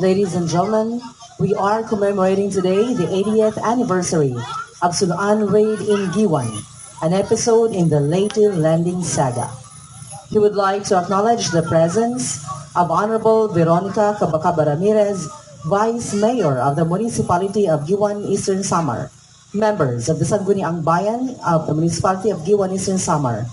Ladies and gentlemen, we are commemorating today the 80th anniversary of SULUAN raid in GUIUAN, an episode in the Leyte landing saga. He would like to acknowledge the presence of Honorable Veronica Cabacaba Ramirez, Vice Mayor of the Municipality of GUIUAN, Eastern Samar, members of the Sangguniang Bayan of the Municipality of GUIUAN, Eastern Samar,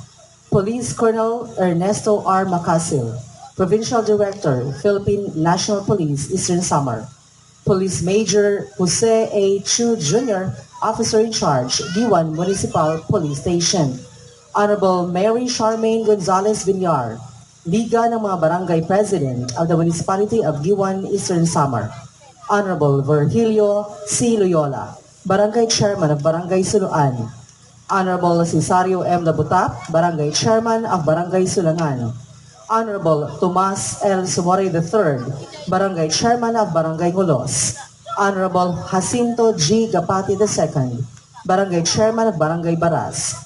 Police Colonel Ernesto R. Macasil, Provincial Director, Philippine National Police, Eastern Samar, Police Major Jose A. Chu Jr., Officer in Charge, GUIUAN Municipal Police Station, Honorable Mary Charmaine Gonzalez Villar, Liga ng mga Barangay President of the Municipality of GUIUAN, Eastern Samar, Honorable Virgilio C. Loyola, Barangay Chairman of Barangay Suluan, Honorable Cesario M. Labutap, Barangay Chairman of Barangay Sulangan, Honorable Tomas L. Sumore III, Barangay Chairman of Barangay Ngulos, Honorable Jacinto G. Gapati II, Barangay Chairman of Barangay Baras,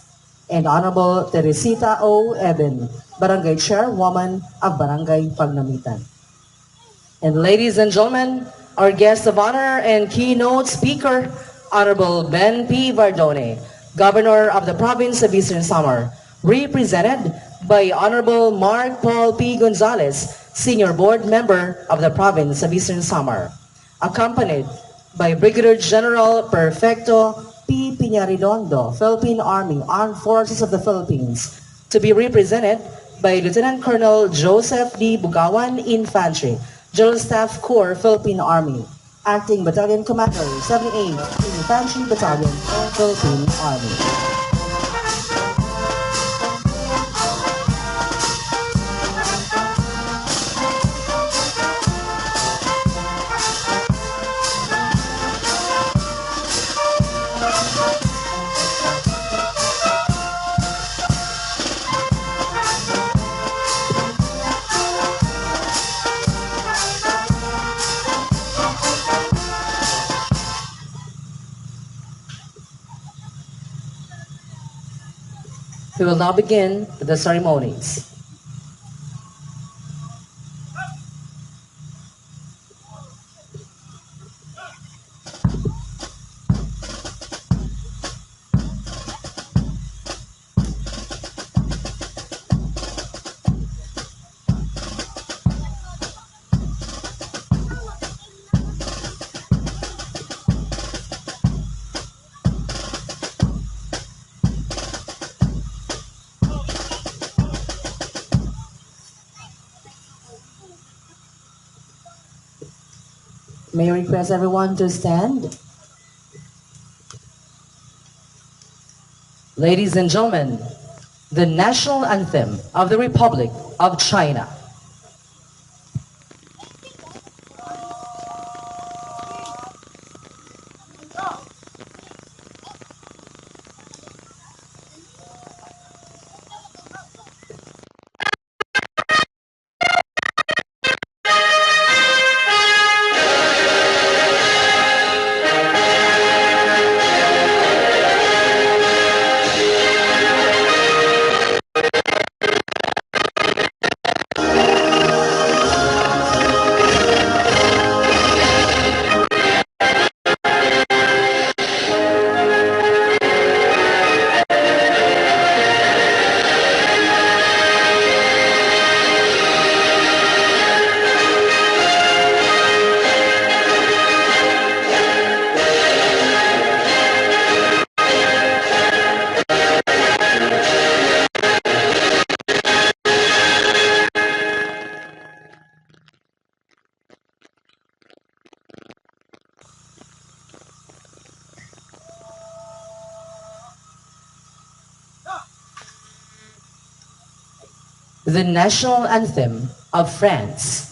and Honorable Teresita O. Eben, Barangay Chairwoman of Barangay Pagnamitan. And ladies and gentlemen, our guest of honor and keynote speaker, Honorable Ben P. Vardone, Governor of the Province of Eastern Samar, represented by Honorable Mark Paul P. Gonzalez, Senior Board Member of the Province of Eastern Samar, accompanied by Brigadier General Perfecto P. Piñaridondo, Philippine Army, Armed Forces of the Philippines, to be represented by Lieutenant Colonel Joseph D. Bugawan, Infantry, General Staff Corps, Philippine Army, Acting Battalion Commander, 78th Infantry Battalion, Philippine Army. We will now begin the ceremonies. May I request everyone to stand? Ladies and gentlemen, the national anthem of the Republic of China. The national anthem of France.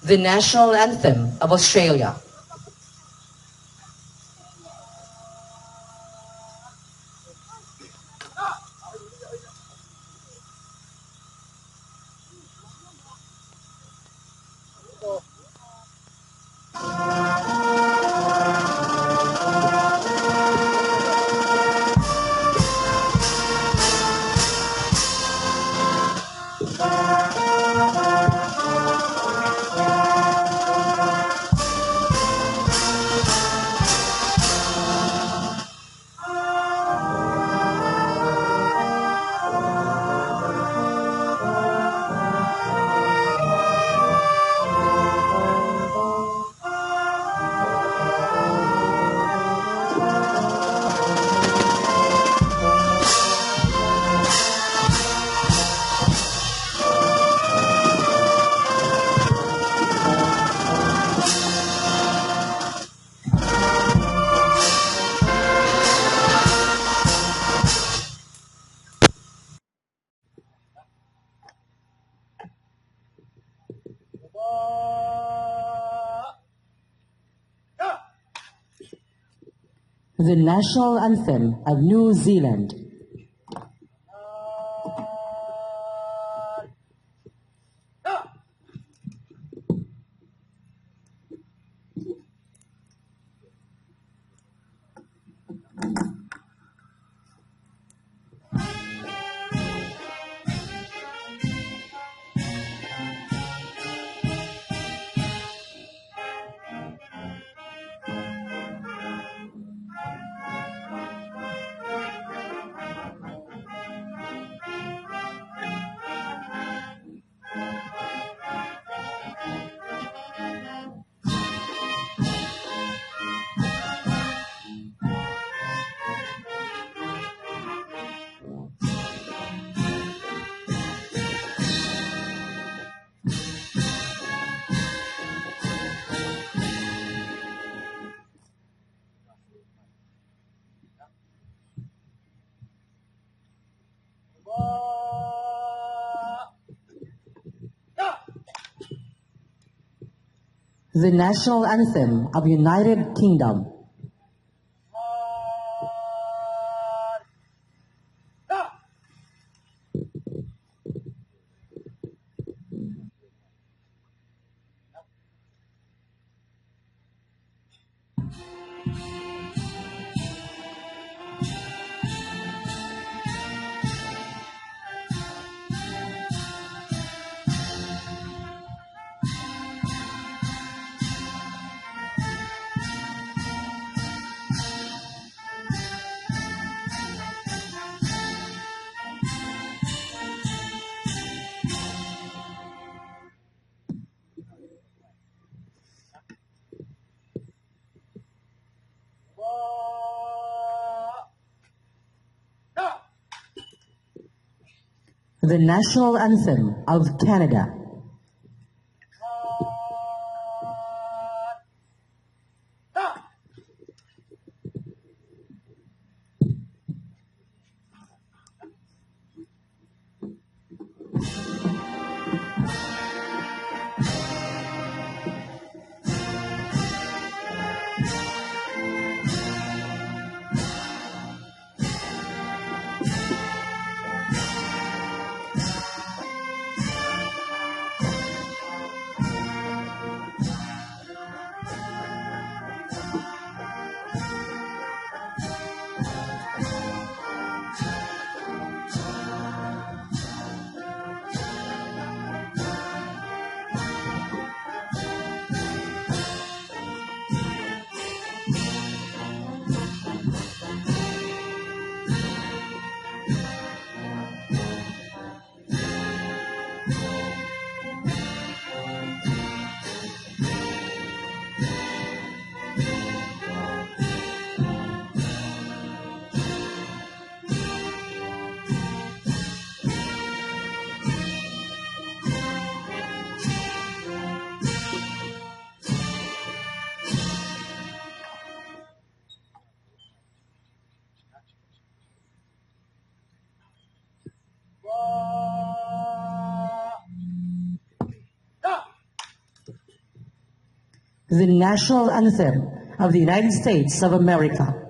The national anthem of Australia. The national anthem of New Zealand. The national anthem of United Kingdom. The national anthem of Canada. the national anthem of the United States of America.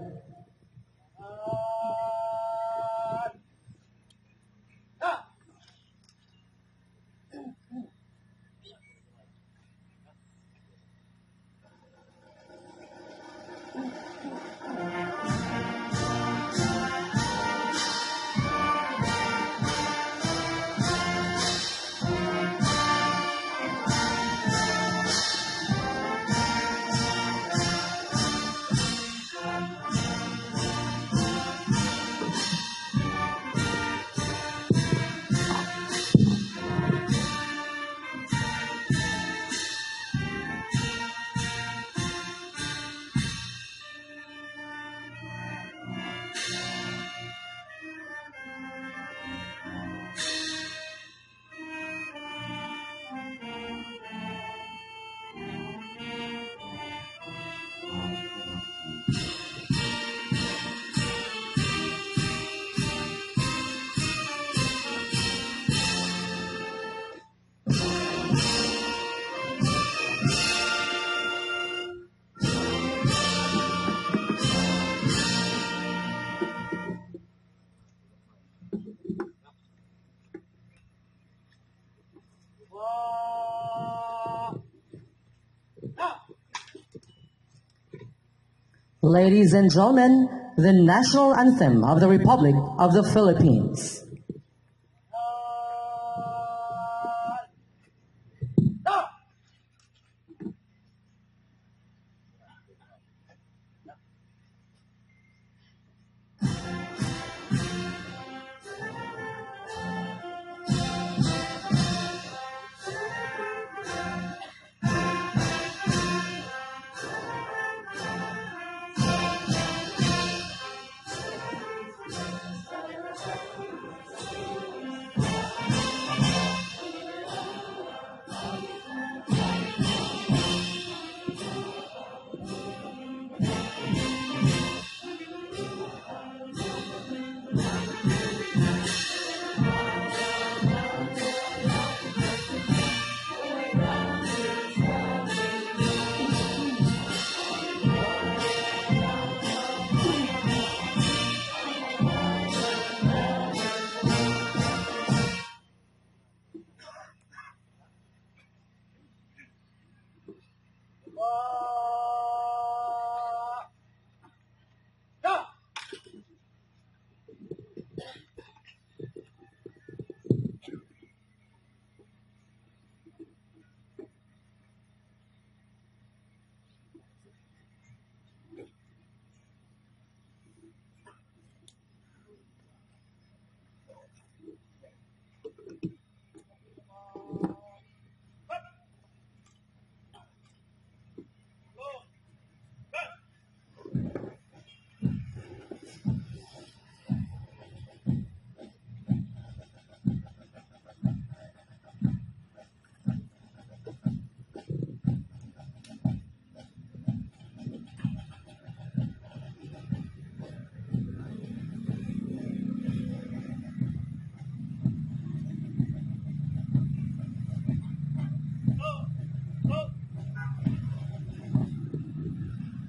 Ladies and gentlemen, the national anthem of the Republic of the Philippines.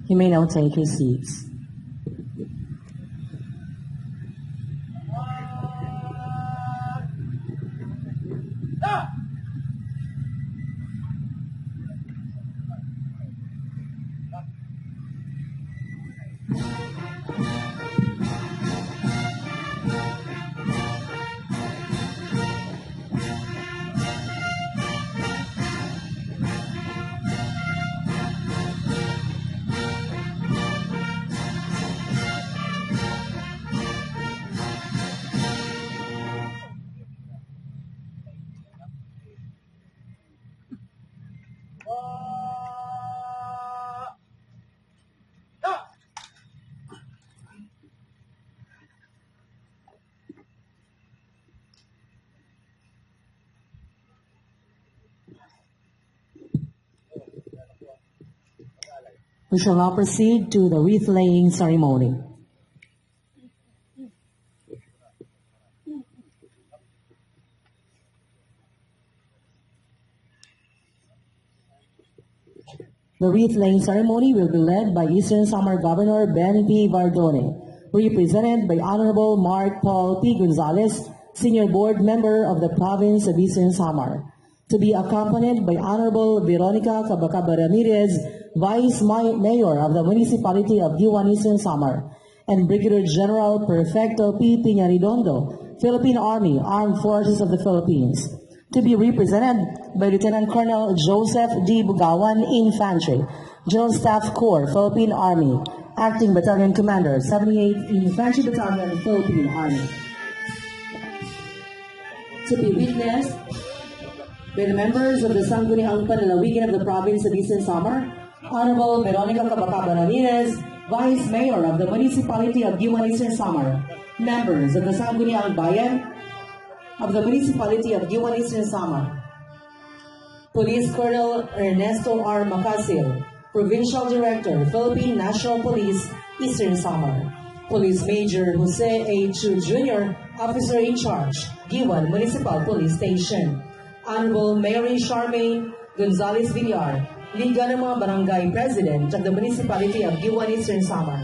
You may now take your seats. We shall now proceed to the wreath-laying ceremony. The wreath-laying ceremony will be led by Eastern Samar Governor Ben P. Vardone, represented by Honorable Mark Paul P. Gonzalez, Senior Board Member of the Province of Eastern Samar, to be accompanied by Honorable Veronica Cabacaba Ramirez, Vice Mayor of the Municipality of GUIAN Eastern Samar, and Brigadier General Perfecto P. Piñaridondo, Philippine Army, Armed Forces of the Philippines, to be represented by Lieutenant Colonel Joseph D. Bugawan, Infantry, General Staff Corps, Philippine Army, Acting Battalion Commander, 78th Infantry Battalion, Philippine Army. To be witnessed by the members of the Sangguniang Panlalawigan of the Province of Eastern Samar, Honorable Veronica Cabacaba Ramirez, Vice Mayor of the Municipality of GUIAN Eastern Samar, members of the Sangguniang Bayan of the Municipality of GUIAN Eastern Samar, Police Colonel Ernesto R. Macasil, Provincial Director, Philippine National Police, Eastern Samar, Police Major Jose A. Chu Jr., Officer in Charge, GUIAN Municipal Police Station, Honorable Mary Charmaine Gonzalez Villar, Liga ng mga Barangay President of the Municipality of GUIAN Eastern Samar,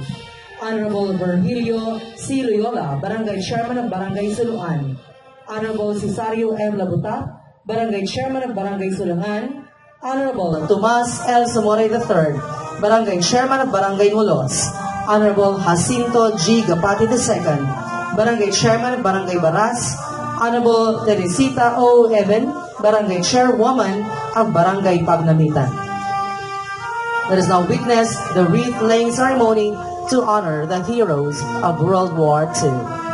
Honorable Virgilio C. Loyola, Barangay Chairman of Barangay SULUAN, Honorable Cesario M. Labuta, Barangay Chairman of Barangay SULUAN, Honorable Tomas L. Zamora III, Barangay Chairman of Barangay Mulos, Honorable Jacinto G. Gapati II, Barangay Chairman of Barangay Baras, Honorable Teresita O. Evan, Barangay Chairwoman of Barangay Pagnamitan. Let us now witness the wreath-laying ceremony to honor the heroes of World War II.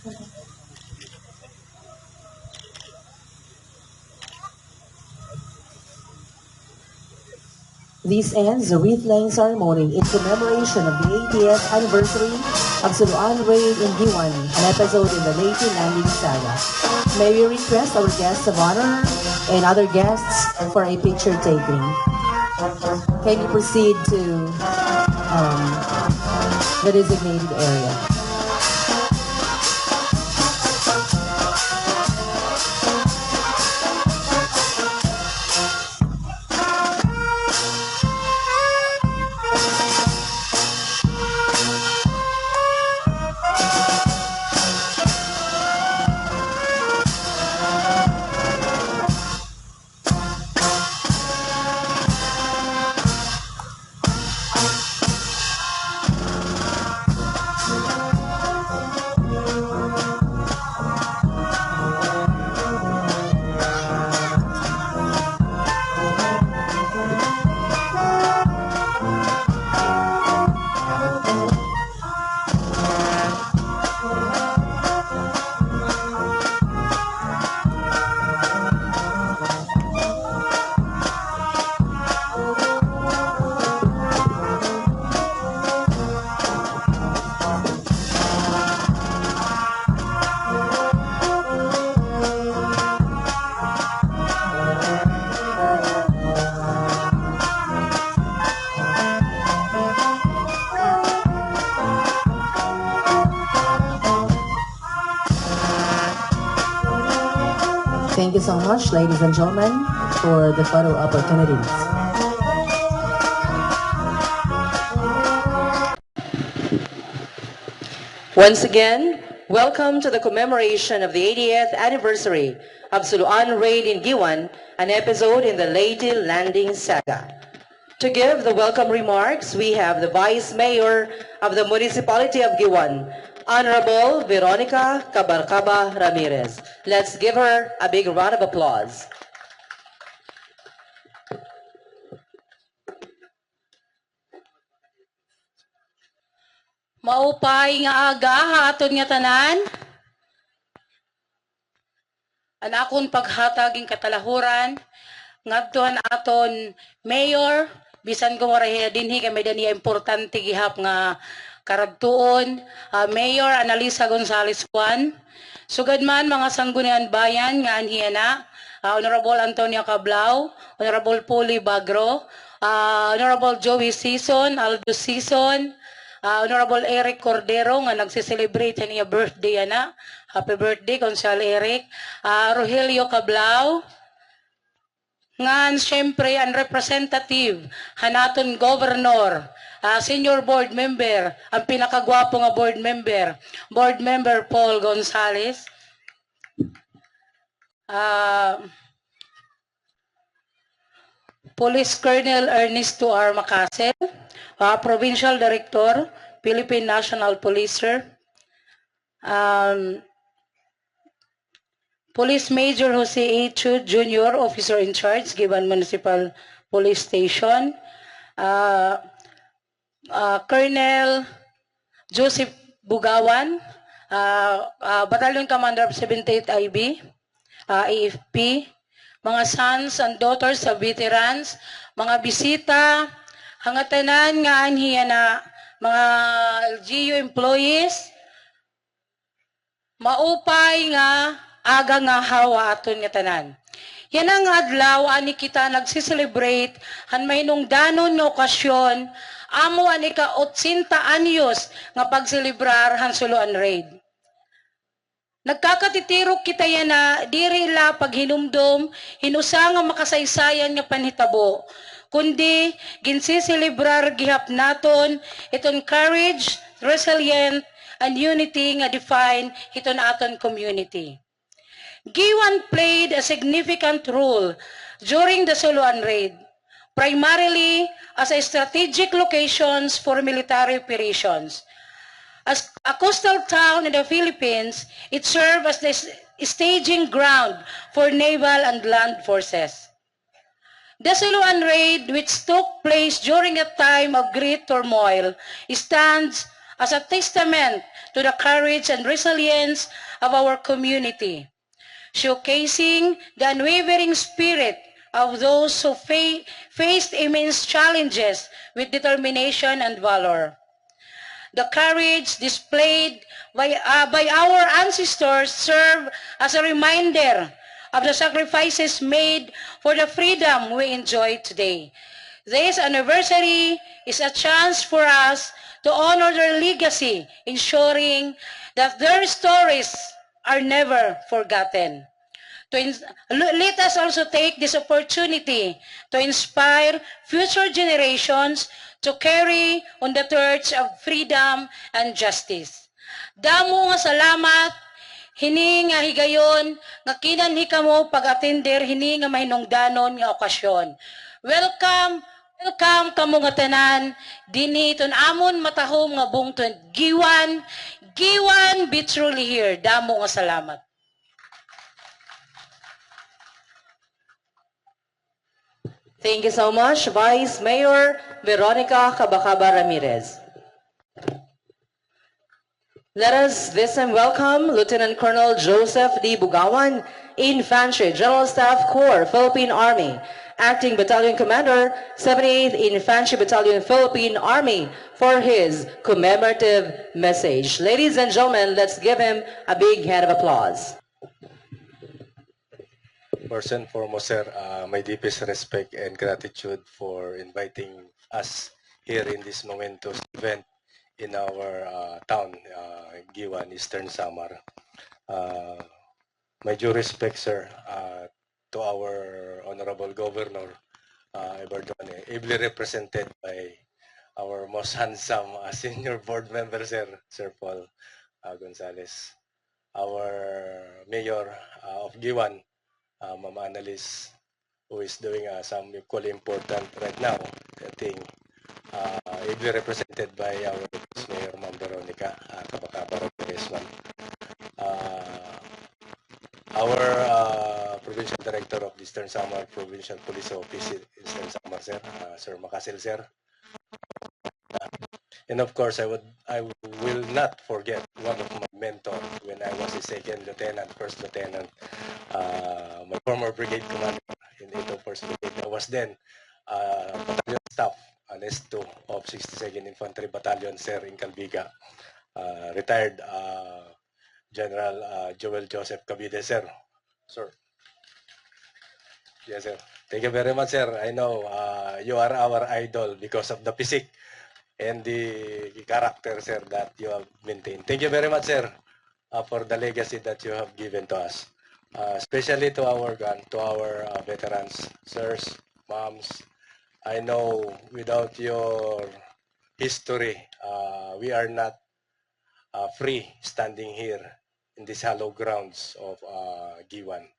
This ends the wreath-laying ceremony in commemoration of the 80th anniversary of SULUAN raid in GUIUAN, an episode in the Leyte landing saga. May we request our guests of honor and other guests for a picture taking. Can you proceed to the designated area? Thank you so much, ladies and gentlemen, for the photo opportunities. Once again, welcome to the commemoration of the 80th anniversary of SULUAN raid in GUIUAN, an episode in the Leyte landing saga. To give the welcome remarks, we have the Vice Mayor of the Municipality of GUIUAN, Honorable Veronica Cabarcaba Ramirez. Let's give her a big round of applause. Maupay nga aga haton nga tanan. An akon paghataging katalahuran ngadtuhan aton mayor bisan ko marahiya dinhi kay may dani importante gihap nga karadtuon, Mayor Analisa Gonzales Juan. Sugad man mga sanggunian bayan nga anhiya na, Honorable Antonio Cablao, Honorable Puli Bagro, Honorable Joey Season, Aldo Season, Honorable Eric Cordero nga nagse-celebrate niya birthday ana. Happy birthday Consal Eric. Rogelio Cablao, ngan syempre ang representative hanaton governor, senior board member, ang pinakagwapo nga board member Paul Gonzales, Police Colonel Ernesto R. Macasel, Provincial Director, Philippine National Police, Police Major Jose A. Chud Jr., Officer in Charge, Giban Municipal Police Station, Colonel Joseph Bugawan, Battalion Commander of 78 IB, AFP, mga sons and daughters of veterans, mga bisita, hangatanan nga anhiya na mga LGU employees, maupay nga aga nga hawa aton nga tanan. Yan ang adlaw ani kita nagsiselebrate han may nung danon nga okasyon amo ani ka 80 anyos nga pagselebrar han SULUAN raid. Nagkakatitirok kita yan na diri la paghinumdom hinusa nga makasaysayan nga panhitabo, kundi ginsiselebrar gihap naton iton courage, resilient, and unity nga define iton aton community. GUIUAN played a significant role during the SULUAN raid, primarily as a strategic locations for military operations. As a coastal town in the Philippines, it served as the staging ground for naval and land forces. The SULUAN raid, which took place during a time of great turmoil, stands as a testament to the courage and resilience of our community, showcasing the unwavering spirit of those who faced immense challenges with determination and valor. The courage displayed by our ancestors serve as a reminder of the sacrifices made for the freedom we enjoy today. This anniversary is a chance for us to honor their legacy, ensuring that their stories are never forgotten. Let us also take this opportunity to inspire future generations to carry on the torch of freedom and justice. Damo nga salamat, hini nga higayon, nga kinanhi kamo pag-atender hini nga mahinungdanon nga okasyon. Welcome, welcome kamo nga tanan, dinhi ton amon matahom nga bungtod. GUIUAN, GUIUAN be truly here. Damo nga salamat. Thank you so much, Vice Mayor Veronica Cabacaba Ramirez. Let us this time welcome Lieutenant Colonel Joseph D. Bugawan, Infantry General Staff Corps, Philippine Army, Acting Battalion Commander, 78th Infantry Battalion, Philippine Army, for his commemorative message. Ladies and gentlemen, let's give him a big hand of applause. First and foremost, sir, my deepest respect and gratitude for inviting us here in this momentous event in our town, GUIUAN, Eastern Samar. My due respect, sir, to our Honorable Governor, Ibardone, ably represented by our most handsome senior board member, Sir Paul Gonzalez, our Mayor of GUIUAN, Ma'am Annalise, who is doing some equally important right now, I think, ably represented by our Mayor, Ma'am Veronica Cabacaba Ramirez, our Provincial Director of the Eastern Samar Provincial Police Office, Eastern Samar, sir, Sir Makasil, sir. And of course, I will not forget one of my mentors when I was a second lieutenant, first lieutenant, my former brigade commander in the 1st Brigade. I was then battalion staff, an S2 of 62nd Infantry Battalion, sir, in Calbiga. Retired General Joel Joseph Cavite, sir. Sir. Yes, sir. Thank you very much, sir. I know you are our idol because of the physique and the character, sir, that you have maintained. Thank you very much, sir, for the legacy that you have given to us, especially to our veterans, sirs, moms. I know without your history, we are not free standing here in these hallowed grounds of GUIUAN.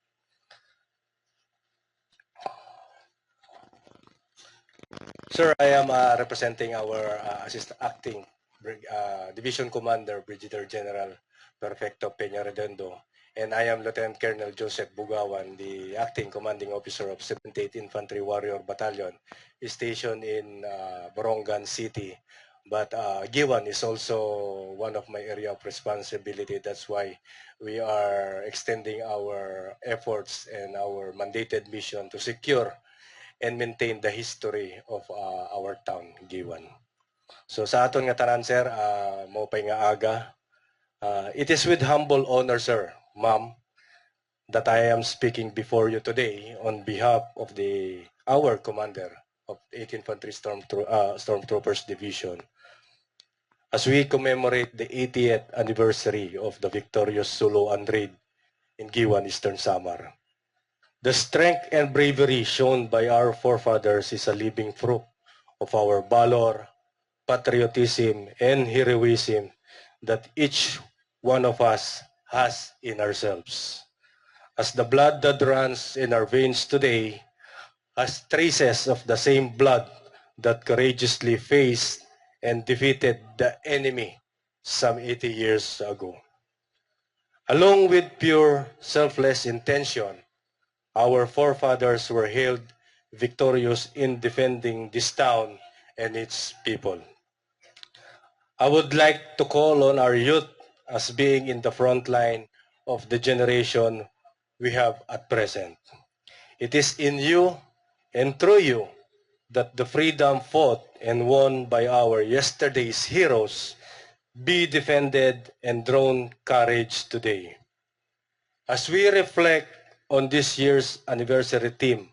Sir, I am representing our acting Division Commander, Brigadier General Perfecto Peña Redondo, and I am Lieutenant Colonel Joseph Bugawan, the acting commanding officer of 78th Infantry Warrior Battalion, stationed in Borongan City. But GUIUAN is also one of my area of responsibility. That's why we are extending our efforts and our mandated mission to secure and maintain the history of our town, GUIUAN. So sa aton nga tanan, sir, maupay nga aga, it is with humble honor, sir, ma'am, that I am speaking before you today on behalf of our commander of 8th Infantry Stormtroopers Division, as we commemorate the 80th anniversary of the victorious SULUAN raid in GUIUAN, Eastern Samar. The strength and bravery shown by our forefathers is a living proof of our valor, patriotism, and heroism that each one of us has in ourselves. As the blood that runs in our veins today has traces of the same blood that courageously faced and defeated the enemy some 80 years ago. Along with pure, selfless intention, our forefathers were hailed victorious in defending this town and its people. I would like to call on our youth as being in the front line of the generation we have at present. It is in you and through you that the freedom fought and won by our yesterday's heroes be defended and drawn courage today. As we reflect on this year's anniversary theme,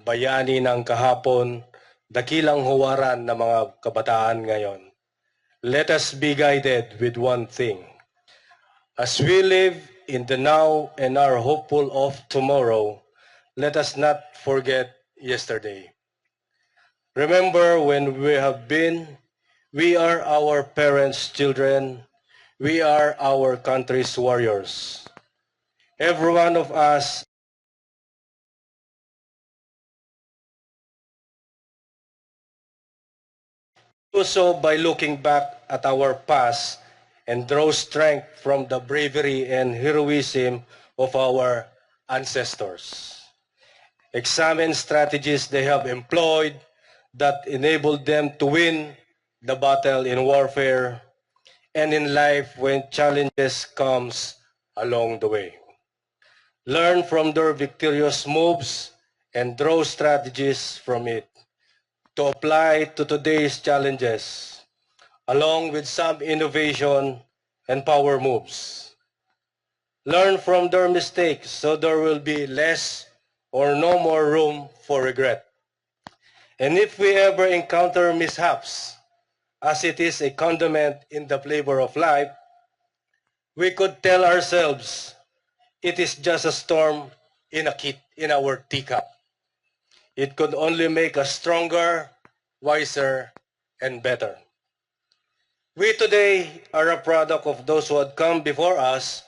Bayani ng Kahapon, Dakilang Huwaran ng mga kabataan ngayon, let us be guided with one thing. As we live in the now and are hopeful of tomorrow, let us not forget yesterday. Remember when we have been, we are our parents' children, we are our country's warriors. Every one of us do so by looking back at our past and draw strength from the bravery and heroism of our ancestors. Examine strategies they have employed that enabled them to win the battle in warfare and in life when challenges comes along the way. Learn from their victorious moves and draw strategies from it to apply to today's challenges, along with some innovation and power moves. Learn from their mistakes so there will be less or no more room for regret. And if we ever encounter mishaps, as it is a condiment in the flavor of life, we could tell ourselves it is just a storm in our teacup. It could only make us stronger, wiser, and better. We today are a product of those who had come before us,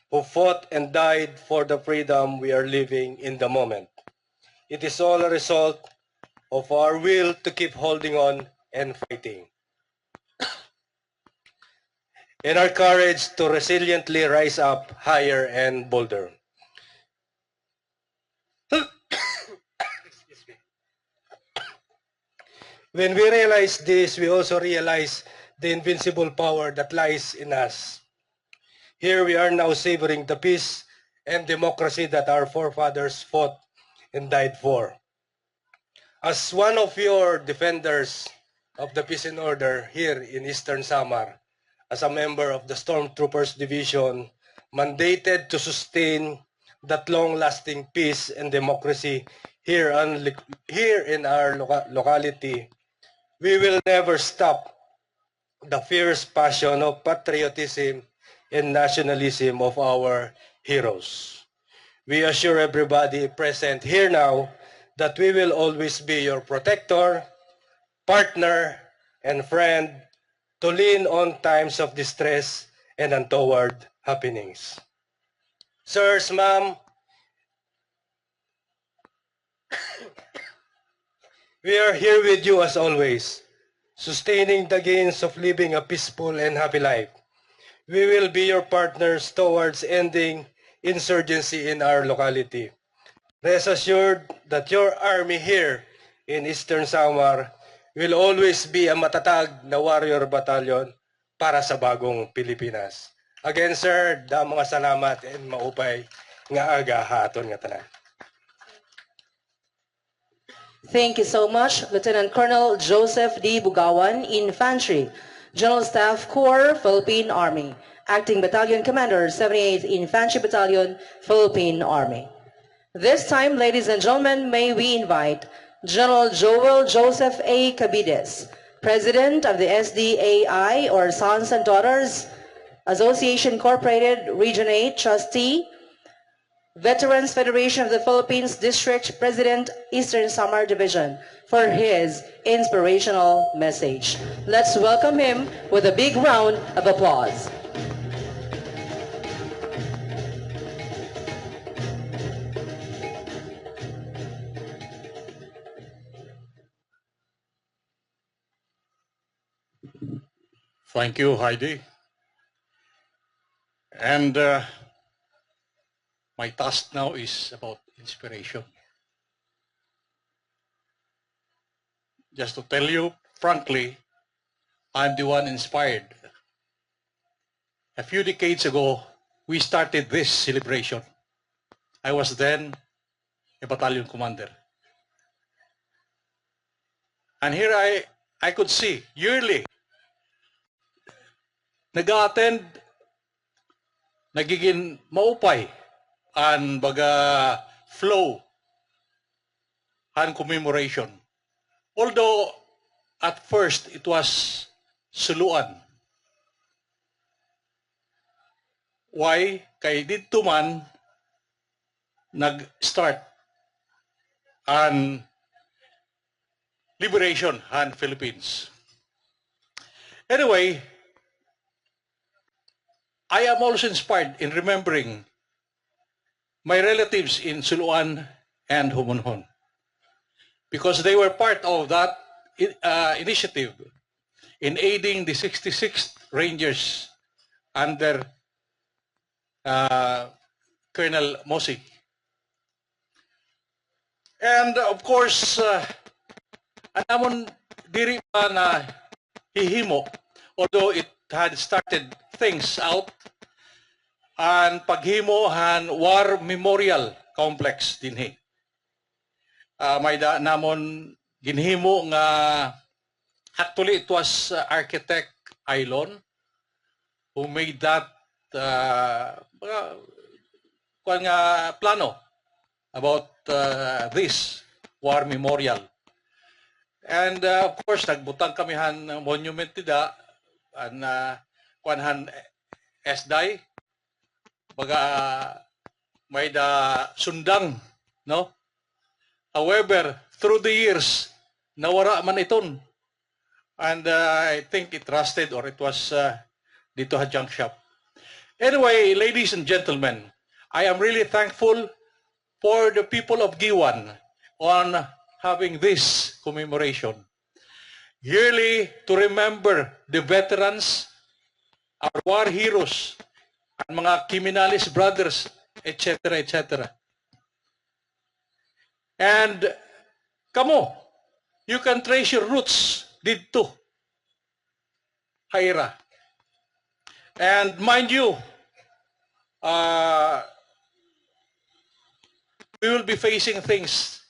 who fought and died for the freedom we are living in the moment. It is all a result of our will to keep holding on and fighting, and our courage to resiliently rise up higher and bolder. When we realize this, we also realize the invincible power that lies in us. Here we are now savoring the peace and democracy that our forefathers fought and died for. As one of your defenders of the peace and order here in Eastern Samar, as a member of the Stormtroopers Division, mandated to sustain that long-lasting peace and democracy here in our locality, we will never stop the fierce passion of patriotism and nationalism of our heroes. We assure everybody present here now that we will always be your protector, partner, and friend to lean on times of distress and untoward happenings. Sirs, ma'am, we are here with you as always, sustaining the gains of living a peaceful and happy life. We will be your partners towards ending insurgency in our locality. Rest assured that your army here in Eastern Samar will always be a matatag na warrior battalion para sa bagong Pilipinas. Again, sir, mga salamat and maupay nga aga haton nga tanan. Thank you so much, Lieutenant Colonel Joseph D. Bugawan, Infantry, General Staff Corps, Philippine Army, Acting Battalion Commander, 78th Infantry Battalion, Philippine Army. This time, ladies and gentlemen, may we invite General Joel Joseph A. Cabides, President of the SDAI, or Sons and Daughters Association Incorporated, Region 8, Trustee, Veterans Federation of the Philippines District President, Eastern Samar Division, for his inspirational message. Let's welcome him with a big round of applause. Thank you, Heidi. And my task now is about inspiration. Just to tell you frankly, I'm the one inspired. A few decades ago, we started this celebration. I was then a battalion commander. And here I could see yearly, nag-attend, nagiging maupay ang baga flow and commemoration. Although at first it was SULUAN. Why? Kay dito man nag-start ang liberation ng Philippines. Anyway, I am also inspired in remembering my relatives in SULUAN and Humunhon because they were part of that initiative in aiding the 66th Rangers under Colonel Mosi. And of course, anamon diri pa na hihimo, although it had started things out, ang paghimo han War Memorial Complex dinhi. May da namon ginhimo nga actually it was architect Ailon who made that plano about this War Memorial. And of course, nagbutang kami han monument nida and kuanhan esday baga may da sundang, no? However, through the years, nawara man iton. And I think it rusted or it was dito ha junk shop. Anyway, ladies and gentlemen, I am really thankful for the people of GUIUAN on having this commemoration. Yearly to remember the veterans, our war heroes, ang mga Criminalis brothers, etc., etc. And kamo, you can trace your roots dito, Haira. And mind you, we will be facing things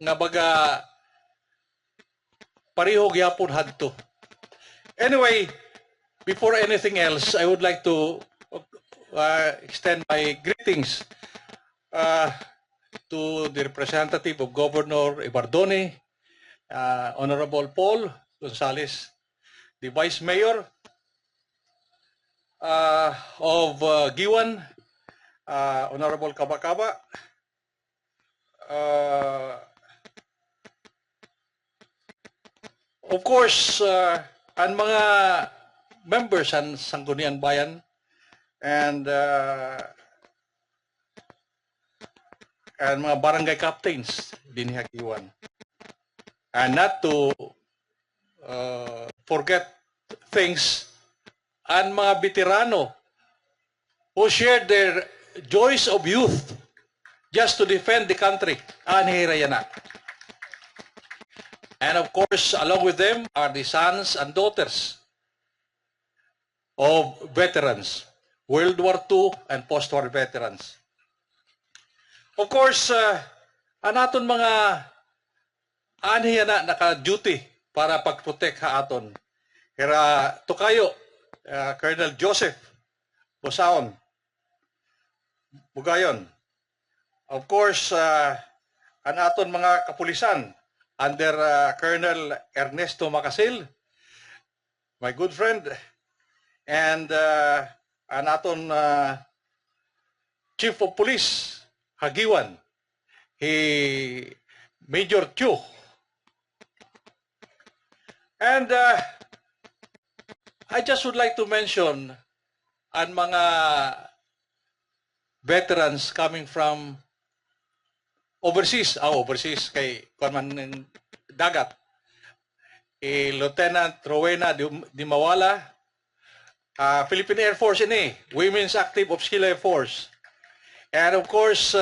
nga baga pareho gyapon hadto. Anyway, before anything else, I would like to extend my greetings to the representative of Governor Ibardone, Honorable Paul Gonzales, the Vice Mayor of GUIUAN, Honorable Kabakaba, of course, ang mga members ng Sangguniang Bayan and mga barangay captains din sa GUIUAN. And not to forget things, ang mga veterano who shared their joys of youth just to defend the country. Anhirayana. And of course, along with them are the sons and daughters of veterans, World War II and post-war veterans. Of course, ang aton mga anhiyana naka-duty para pag-protect ha aton. Kaya to kayo, Colonel Joseph Bosaon, Bugayon. Of course, ang aton mga kapulisan under Colonel Ernesto Macasil, my good friend, and ang aton Chief of Police, Hagiwan, Major Chu. And I just would like to mention ang mga veterans coming from overseas, overseas kay kuan ng dagat. Lieutenant Rowena Dimawala, Philippine Air Force ini, Women's Active Auxiliary Force. And of course,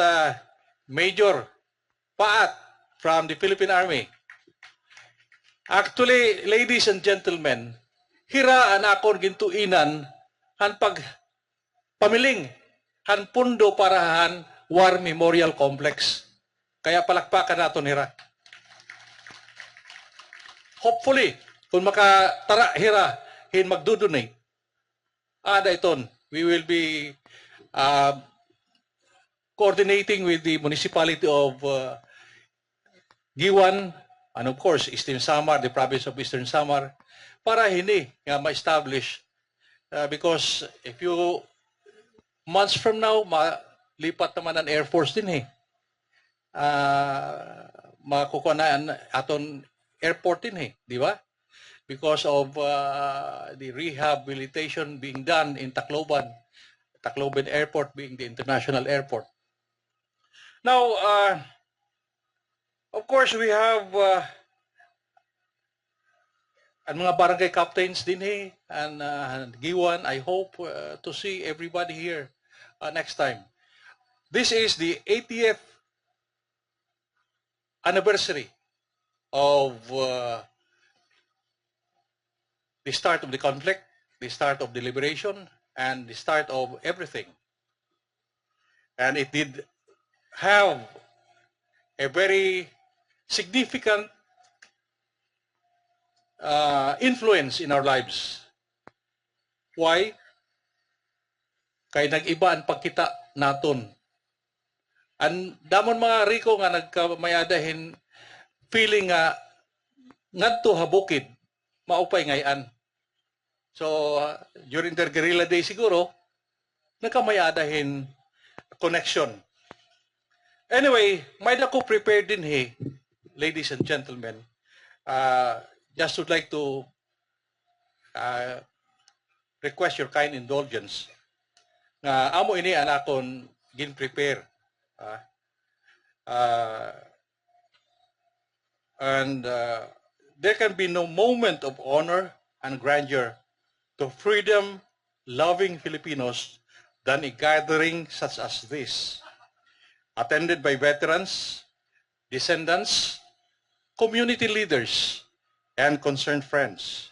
Major Paat from the Philippine Army. Actually, ladies and gentlemen, hira an akon gintuinan han pag pamiling han pundo para han War Memorial Complex. Kaya palakpakan naton hira. Hopefully, kung makatara hira, hin magdudunay, ada iton, we will be coordinating with the municipality of GUIUAN, and of course, Eastern Samar, the province of Eastern Samar, para hindi nga ma-establish. Because if you, months from now, malipat naman ang Air Force din makukuha na aton airport din di ba? Because of the rehabilitation being done in Tacloban Airport being the international airport. Now, of course, we have ang mga barangay captains din and GUIUAN. I hope to see everybody here next time. This is the 80th anniversary of the start of the conflict, the start of the liberation, and the start of everything. And it did have a very significant influence in our lives. Why? Kay nag-iba ang pagkita naton. Ang damon mga Rico nga nagkamayadahin feeling nga ngadto habukid maupay ngayan. So during their guerrilla day siguro nagkamayadahin connection. Anyway, may dako prepared din ladies and gentlemen. Just would like to request your kind indulgence nga amo ini ang akon gin-prepare. And there can be no moment of honor and grandeur to freedom-loving Filipinos than a gathering such as this, attended by veterans, descendants, community leaders, and concerned friends.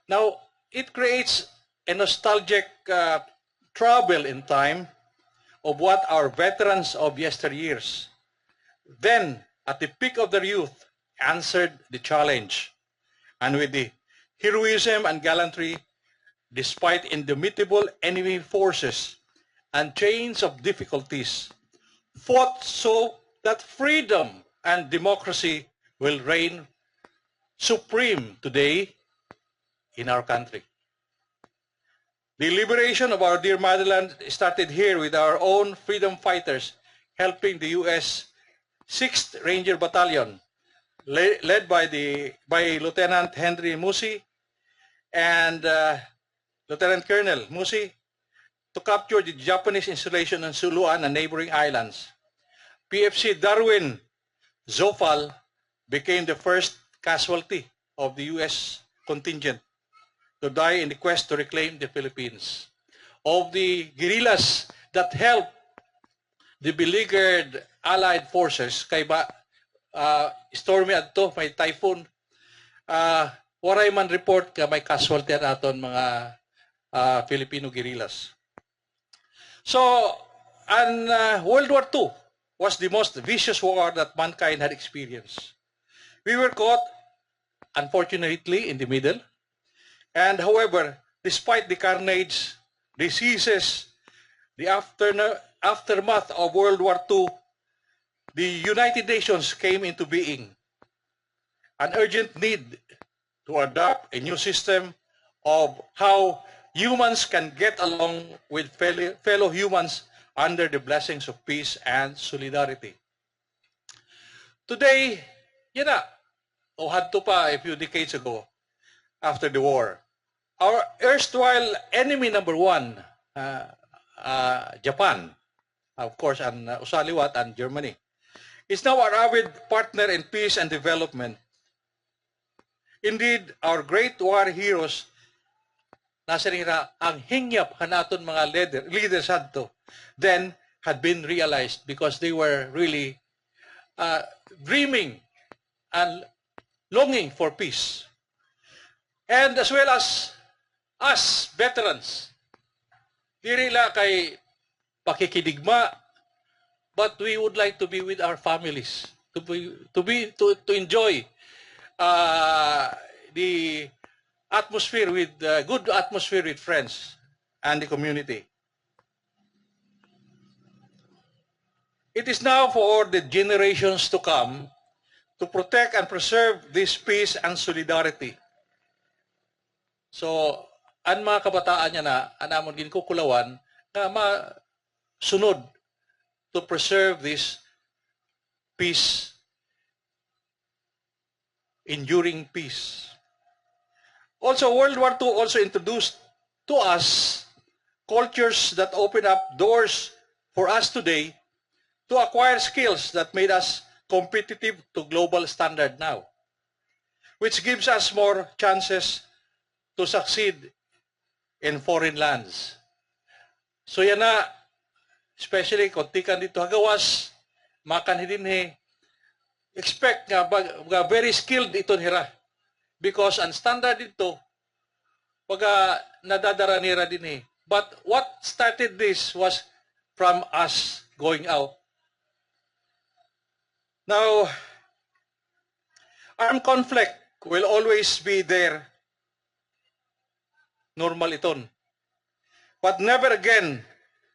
Now, it creates a nostalgic travel in time of what our veterans of yesteryears, then at the peak of their youth, answered the challenge, and with the heroism and gallantry, despite indomitable enemy forces and chains of difficulties, fought so that freedom and democracy will reign supreme today in our country. The liberation of our dear motherland started here with our own freedom fighters helping the U.S. 6th Ranger Battalion, led by Lieutenant Henry Musi and Lieutenant Colonel Musi, to capture the Japanese installation on SULUAN and neighboring islands. PFC Darwin Zofal became the first casualty of the U.S. contingent to die in the quest to reclaim the Philippines. Of the guerrillas that helped the beleaguered Allied forces, kay ba stormy adto, may typhoon, waray man report ka may casualty aton mga Filipino guerrillas. So, and World War II was the most vicious war that mankind had experienced. We were caught, unfortunately, in the middle. And however, despite the carnage, diseases, the aftermath of World War II, the United Nations came into being. An urgent need to adopt a new system of how humans can get along with fellow humans under the blessings of peace and solidarity. Today, o hadto pa a few decades ago, after the war, our erstwhile enemy number one, Japan, of course, and usaliwat and Germany, is now our avid partner in peace and development. Indeed, our great war heroes, nasa nila ang hingyap kanaton mga leaders hadto, then had been realized because they were really dreaming and longing for peace. And as well as us, veterans, diri la kay pakikidigma, but we would like to be with our families, to enjoy the atmosphere with good atmosphere with friends and the community. It is now for the generations to come to protect and preserve this peace and solidarity. So, ang mga kabataan niya na anamon ginkukulawan na masunod to preserve this peace, enduring peace. Also, World War II also introduced to us cultures that open up doors for us today to acquire skills that made us competitive to global standard now, which gives us more chances to succeed in foreign lands. So yan na, especially kung tikan dito hagawas, makan hidinhe, expect nga very skilled ito nira. Because ang standard dito, pagka nadadara nira din eh. But what started this was from us going out. Now, armed conflict will always be there. Normal iton. But never again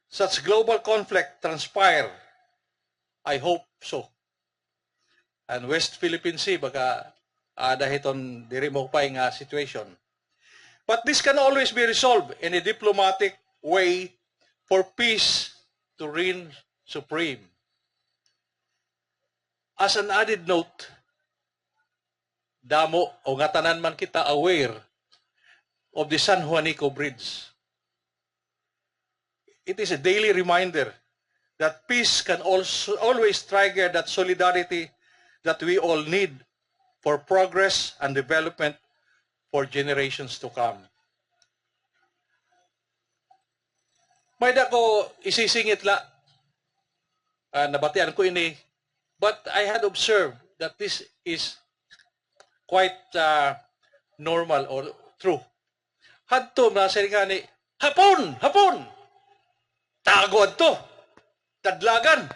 such global conflict transpire. I hope so. And West Philippine Sea, baka dahiton diri mo pa nga situation. But this can always be resolved in a diplomatic way for peace to reign supreme. As an added note, damo o nga tanan man kita aware of the San Juanico Bridge. It is a daily reminder that peace can also always trigger that solidarity that we all need for progress and development for generations to come. May dako isisingit la, nabatian ko ini, but I had observed that this is quite normal or true. Hadto na sirigani, hapon! Hapon! Tago adto! Tadlagan!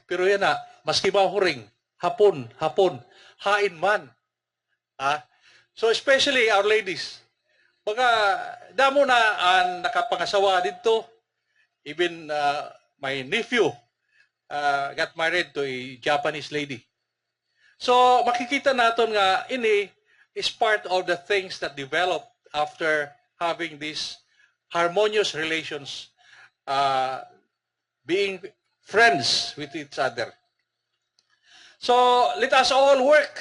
Pero yan na, maski mahuring, hapon, hapon, hain man. So especially our ladies, baga damo na ang nakapangasawa dito, even my nephew got married to a Japanese lady. So makikita natin nga ini is part of the things that developed after having these harmonious relations, being friends with each other. So let us all work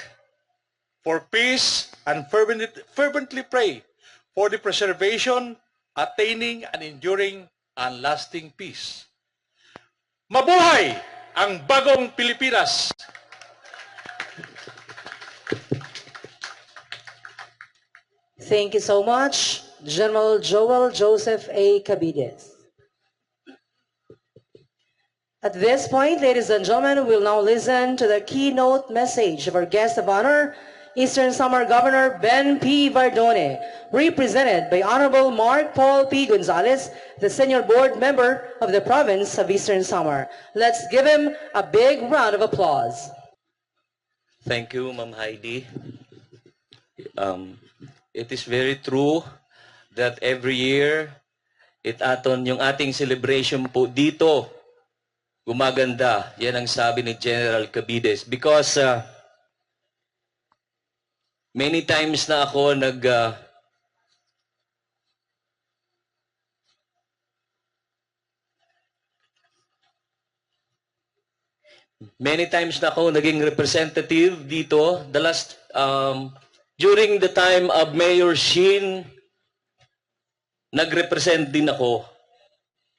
for peace and fervently pray for the preservation, attaining, and enduring and lasting peace. Mabuhay ang bagong Pilipinas! Thank you so much, General Joel Joseph A. Cabides. At this point, ladies and gentlemen, we will now listen to the keynote message of our guest of honor, Eastern Samar Governor Ben P. Vardone, represented by Honorable Mark Paul P. Gonzalez, the Senior Board Member of the Province of Eastern Samar. Let's give him a big round of applause. Thank you, Ma'am Heidi. It is very true that every year, yung ating celebration po dito, gumaganda. Yan ang sabi ni General Cabides. Because many times na ako naging representative dito. The last, during the time of Mayor Sheen, nag-represent din ako.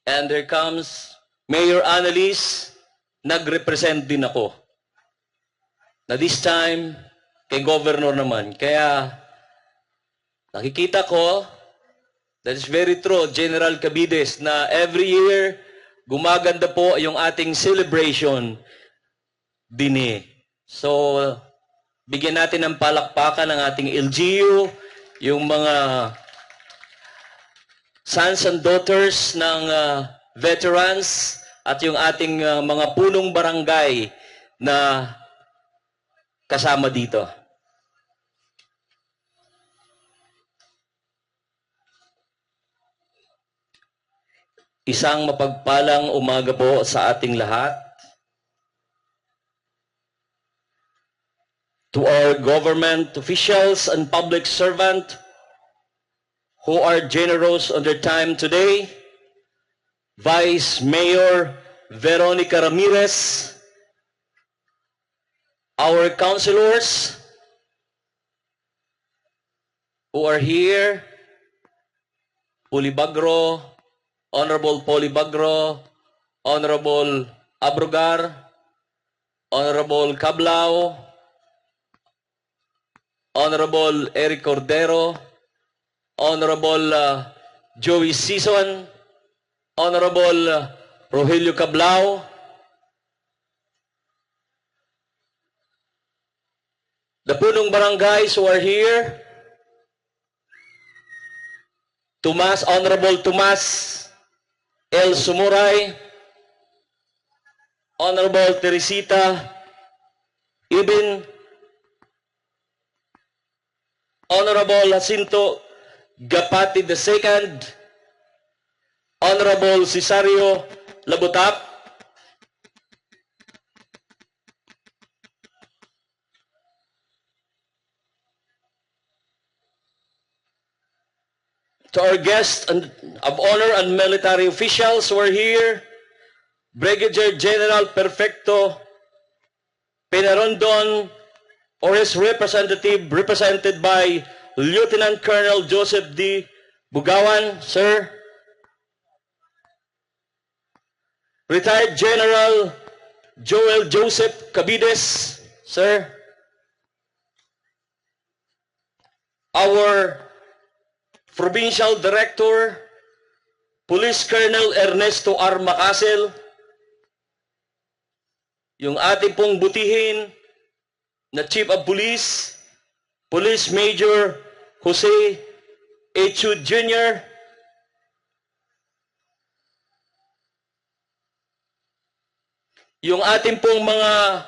And there comes Mayor Annalise, nag-represent din ako. Na this time, kay Governor naman. Kaya, nakikita ko, that is very true, General Cabides, na every year, gumaganda po yung ating celebration din eh. So, bigyan natin ng palakpakan ng ating LGU yung mga sons and daughters ng veterans at yung ating mga punong barangay na kasama dito. Isang mapagpalang umaga po sa ating lahat. To our government officials and public servant who are generous on their time today, Vice Mayor Veronica Ramirez, our councilors who are here, Polibagro, Honorable Polibagro, Honorable Abrogar, Honorable Cablao, Honorable Eric Cordero, Honorable Joey Sison, Honorable Rogelio Cablao, the punong barangays who are here, Honorable Tomas L. Sumuray, Honorable Teresita Ibin, Honorable Jacinto Gapati II, Honorable Cesario Labutap, to our guests of honor and military officials who are here, Brigadier General Perfecto Penarondon, or his representative, represented by Lieutenant Colonel Joseph D. Bugawan, sir. Retired General Joel Joseph Cabides, sir. Our Provincial Director, Police Colonel Ernesto R. Macasel, yung ating pong butihin na Chief of Police, Police Major Jose Echud Jr., yung ating pong mga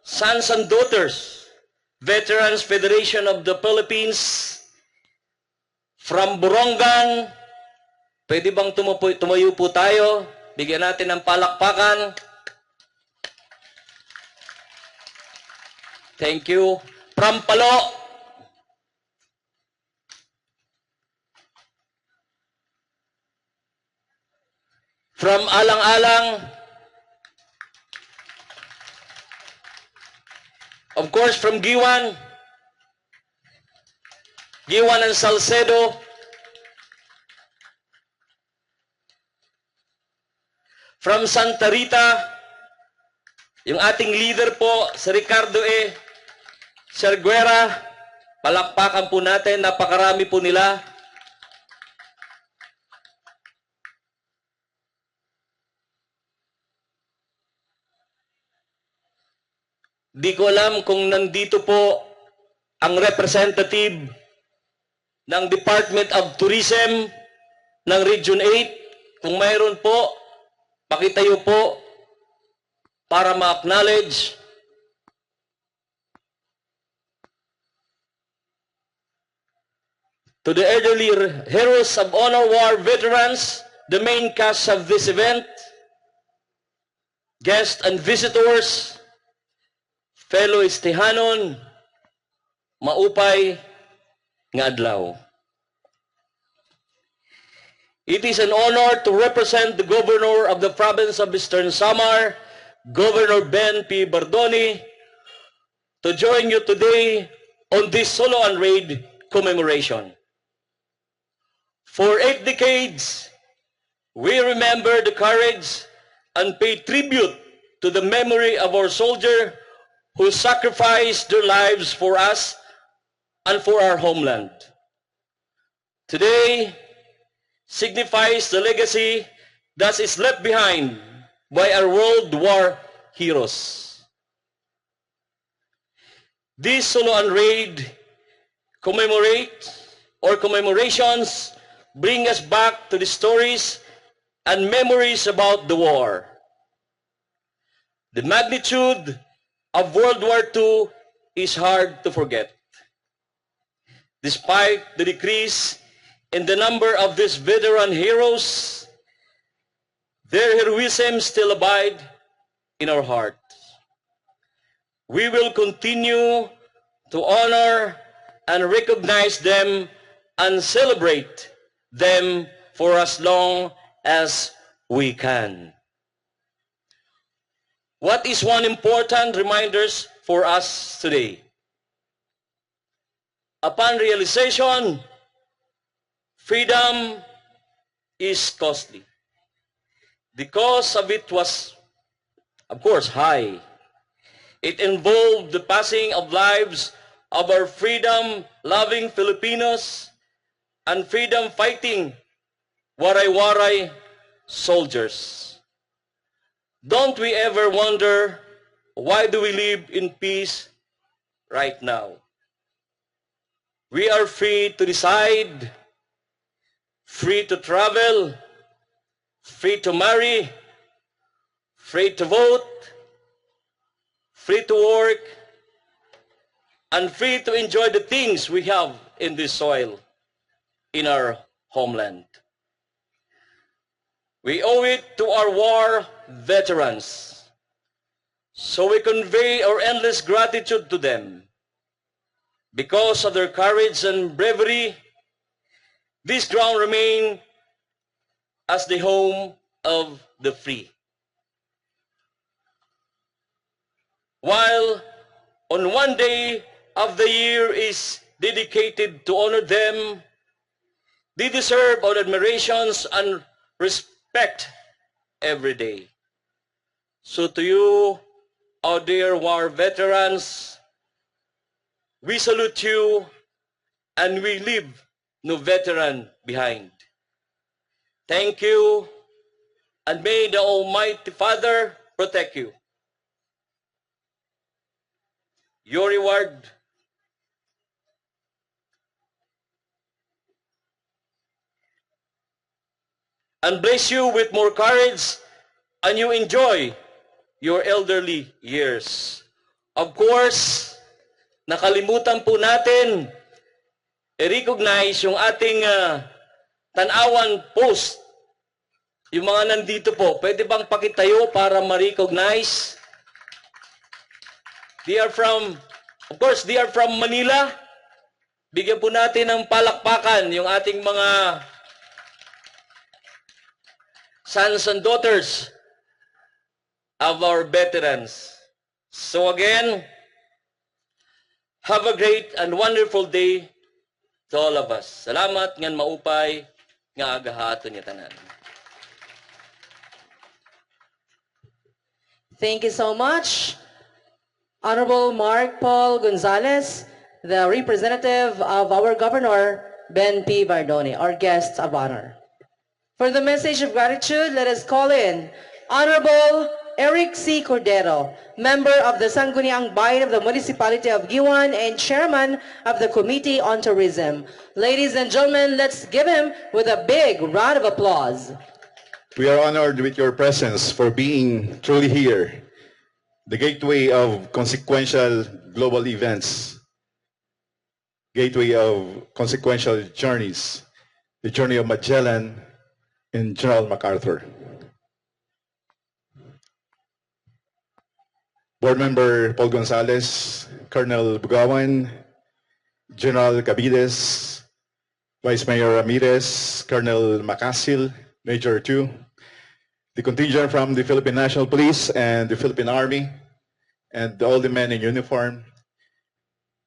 sons and daughters, Veterans Federation of the Philippines, from Borongan, pwede bang tumayo po tayo? Bigyan natin ng palakpakan. Thank you. From Palo, from Alang-Alang, of course from GUIUAN, GUIUAN and Salcedo, from Santa Rita, yung ating leader po, si Ricardo E. Serguera, palakpakan po natin, napakarami po nila. Di ko alam kung nandito po ang representative ng Department of Tourism ng Region 8. Kung mayroon po, pakitayo po para ma-acknowledge. To the elderly heroes of honor war veterans, the main cast of this event, guests and visitors, fellow Estehanon, maupay nga adlaw. It is an honor to represent the Governor of the Province of Eastern Samar, Governor Ben P. Bardoni, to join you today on this SULUAN raid commemoration. For 8 decades, we remember the courage and pay tribute to the memory of our soldier who sacrificed their lives for us and for our homeland. Today signifies the legacy that is left behind by our World War heroes. This SULUAN raid commemorates or commemorations bring us back to the stories and memories about the war. The magnitude of World War II is hard to forget. Despite the decrease in the number of these veteran heroes, their heroism still abide in our hearts. We will continue to honor and recognize them and celebrate them for as long as we can. What is one important reminder for us today? Upon realization, freedom is costly. The cost of it was, of course, high. It involved the passing of lives of our freedom-loving Filipinos and freedom-fighting waray-waray soldiers. Don't we ever wonder, why do we live in peace right now? We are free to decide, free to travel, free to marry, free to vote, free to work, and free to enjoy the things we have in this soil, in our homeland. We owe it to our war veterans, so we convey our endless gratitude to them. Because of their courage and bravery, this ground remains as the home of the free. While on one day of the year is dedicated to honor them, they deserve our admirations and respect every day. So to you, our dear war veterans, we salute you, and we leave no veteran behind. Thank you, and may the Almighty Father protect you. Your reward and bless you with more courage, and you enjoy your elderly years. Of course, nakalimutan po natin i-recognize yung ating tanawan post. Yung mga nandito po, pwede bang pakitayo para ma-recognize? They are from, of course, they are from Manila. Bigyan po natin ng palakpakan yung ating mga sons and daughters of our veterans. So again, have a great and wonderful day to all of us. Salamat ngan maupay nga agahaton niya tanan. Thank you so much, Honorable Mark Paul Gonzalez, the representative of our Governor, Ben P. Bardone, our guest of honor. For the message of gratitude, let us call in Honorable Eric C. Cordero, member of the Sangguniang Bayan of the Municipality of GUIUAN and chairman of the Committee on Tourism. Ladies and gentlemen, let's give him with a big round of applause. We are honored with your presence for being truly here, the gateway of consequential global events, gateway of consequential journeys, the journey of Magellan and General MacArthur. Board Member Paul Gonzalez, Colonel Bugawan, General Cabides, Vice Mayor Ramirez, Colonel Macasil, Major 2, the contingent from the Philippine National Police and the Philippine Army, and all the men in uniform,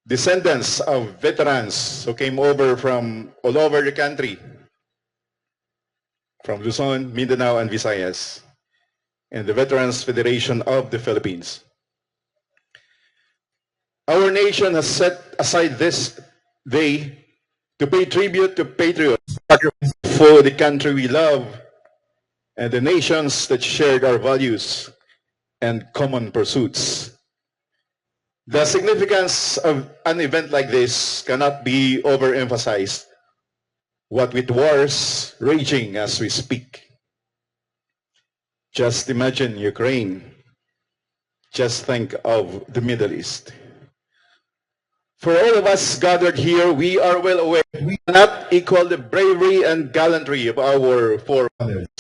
descendants of veterans who came over from all over the country, from Luzon, Mindanao, and Visayas, and the Veterans Federation of the Philippines. Our nation has set aside this day to pay tribute to patriots for the country we love and the nations that shared our values and common pursuits. The significance of an event like this cannot be overemphasized what with wars raging as we speak. Just imagine Ukraine. Just think of the Middle East. For all of us gathered here, we are well aware we cannot equal the bravery and gallantry of our forefathers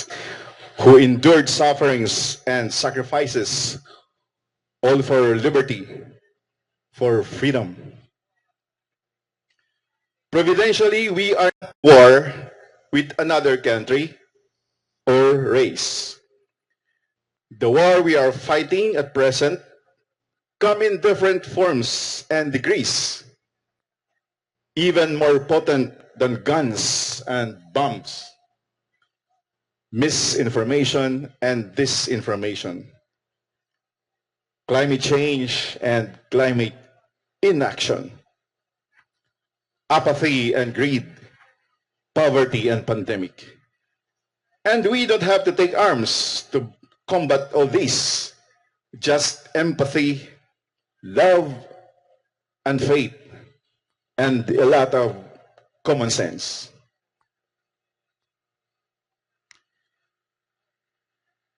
who endured sufferings and sacrifices, all for liberty, for freedom. Providentially, we are at war with another country or race. The war we are fighting at present come in different forms and degrees, even more potent than guns and bombs, misinformation and disinformation, climate change and climate inaction, apathy and greed, poverty and pandemic. And we don't have to take arms to combat all this. Just empathy, love, and faith, and a lot of common sense.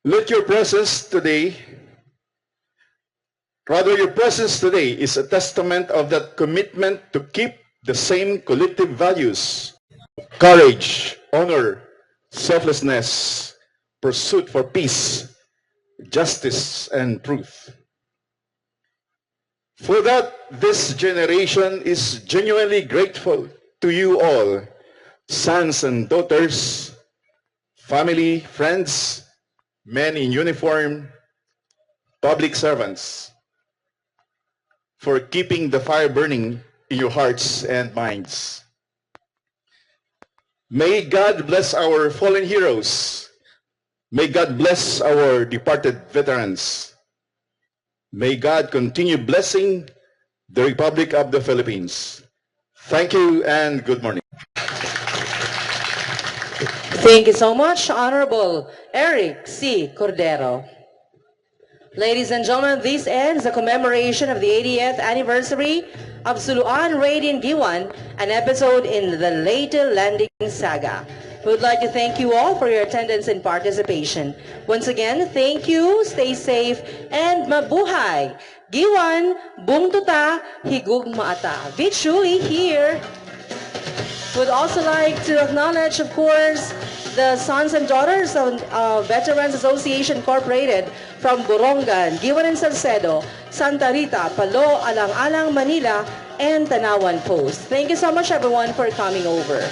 Let your presence today, your presence today is a testament of that commitment to keep the same collective values: courage, honor, selflessness, pursuit for peace, justice, and truth. For that, this generation is genuinely grateful to you all, sons and daughters, family, friends, men in uniform, public servants, for keeping the fire burning in your hearts and minds. May God bless our fallen heroes. May God bless our departed veterans. May God continue blessing the Republic of the Philippines. Thank you and good morning. Thank you so much, Honorable Eric C. Cordero. Ladies and gentlemen, this ends the commemoration of the 80th anniversary of SULUAN Raid in GUIUAN, an episode in the Leyte Landing Saga. We would like to thank you all for your attendance and participation. Once again, thank you, stay safe, and mabuhay! GUIUAN, Bung Tuta, Higug Maata. Vichui here. Would also like to acknowledge, of course, the sons and daughters of Veterans Association Incorporated from Borongan, GUIUAN and Salcedo, Santa Rita, Palo, Alang-Alang, Manila, and Tanawan Post. Thank you so much, everyone, for coming over.